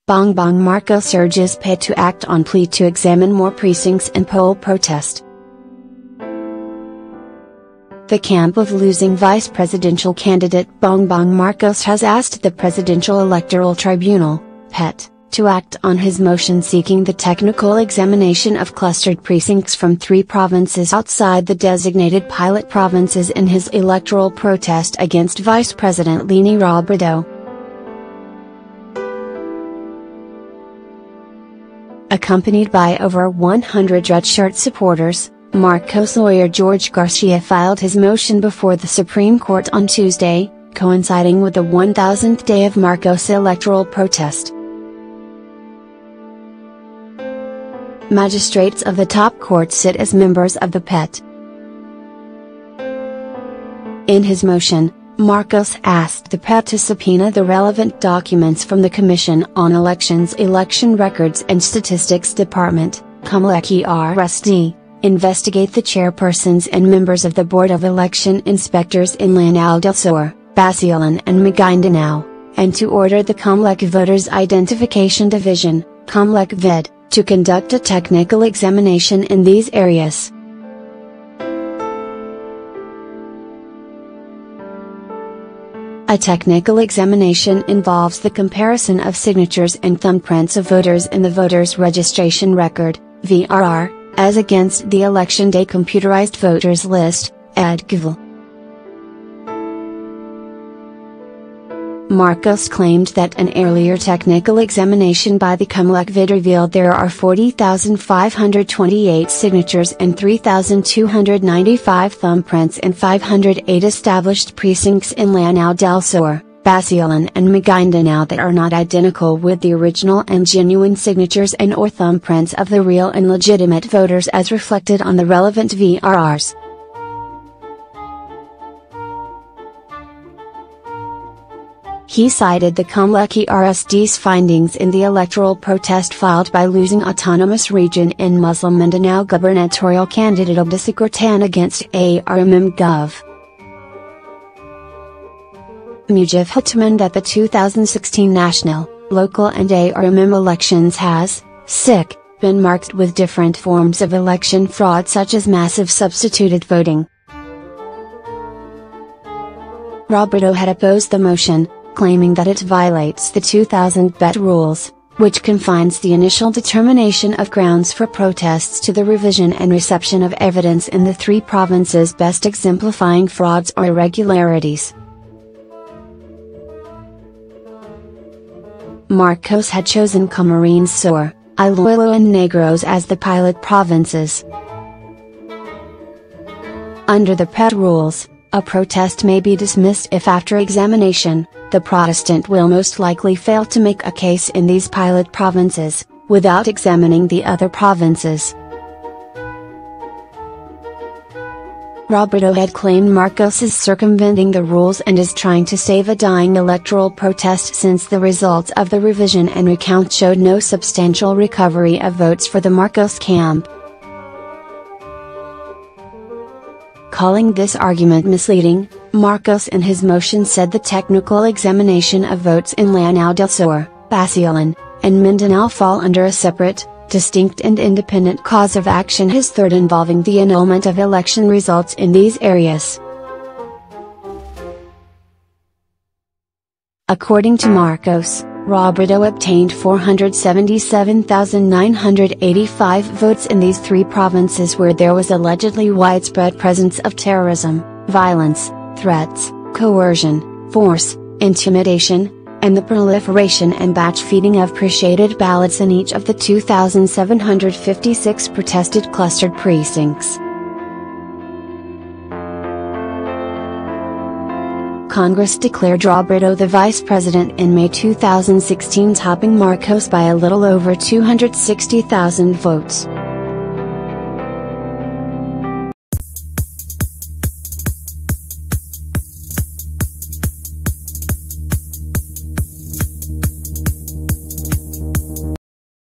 Bongbong Marcos urges PET to act on plea to examine more precincts and poll protest. The camp of losing vice presidential candidate Bongbong Marcos has asked the Presidential Electoral Tribunal, PET, to act on his motion seeking the technical examination of clustered precincts from 3 provinces outside the designated pilot provinces in his electoral protest against Vice President Leni Robredo. Accompanied by over 100 red shirt supporters, Marcos' lawyer George Garcia filed his motion before the Supreme Court on Tuesday, coinciding with the 1000th day of Marcos' electoral protest. Magistrates of the top court sit as members of the PET. In his motion, Marcos asked the PET to subpoena the relevant documents from the Commission on Elections Election Records and Statistics Department, COMELEC-RSD, investigate the chairpersons and members of the Board of Election Inspectors in Lanao del Sur, Basilan and Maguindanao, and to order the COMELEC Voters Identification Division, COMELEC-VID, to conduct a technical examination in these areas. A technical examination involves the comparison of signatures and thumbprints of voters in the Voters Registration Record, VRR, as against the Election Day Computerized Voters List, EDGV. Marcos claimed that an earlier technical examination by the COMELEC-VID revealed there are 40,528 signatures and 3,295 thumbprints in 508 established precincts in Lanao del Sur, Basilan and Maguindanao that are not identical with the original and genuine signatures and or thumbprints of the real and legitimate voters as reflected on the relevant VRRs. He cited the COMELEC-RSD's findings in the electoral protest filed by losing autonomous region in Muslim Mindanao gubernatorial candidate Abdisagortan against ARMM-Gov. Mujib Hutman that the 2016 national, local and ARMM elections has, been marked with different forms of election fraud such as massive substituted voting. Robredo had opposed the motion, claiming that it violates the 2000 BET rules, which confines the initial determination of grounds for protests to the revision and reception of evidence in the 3 provinces best exemplifying frauds or irregularities. Marcos had chosen Camarines Sur, Iloilo and Negros as the pilot provinces. Under the PET rules, a protest may be dismissed if after examination, the protestant will most likely fail to make a case in these pilot provinces, without examining the other provinces. Robredo had claimed Marcos is circumventing the rules and is trying to save a dying electoral protest since the results of the revision and recount showed no substantial recovery of votes for the Marcos camp. Calling this argument misleading, Marcos in his motion said the technical examination of votes in Lanao del Sur, Basilan, and Mindanao fall under a separate, distinct and independent cause of action, his third involving the annulment of election results in these areas. According to Marcos, Robredo obtained 477,985 votes in these 3 provinces where there was allegedly widespread presence of terrorism, violence, threats, coercion, force, intimidation, and the proliferation and batch feeding of pre-shaded ballots in each of the 2,756 protested clustered precincts. Congress declared Robredo the vice president in May 2016, topping Marcos by a little over 260,000 votes.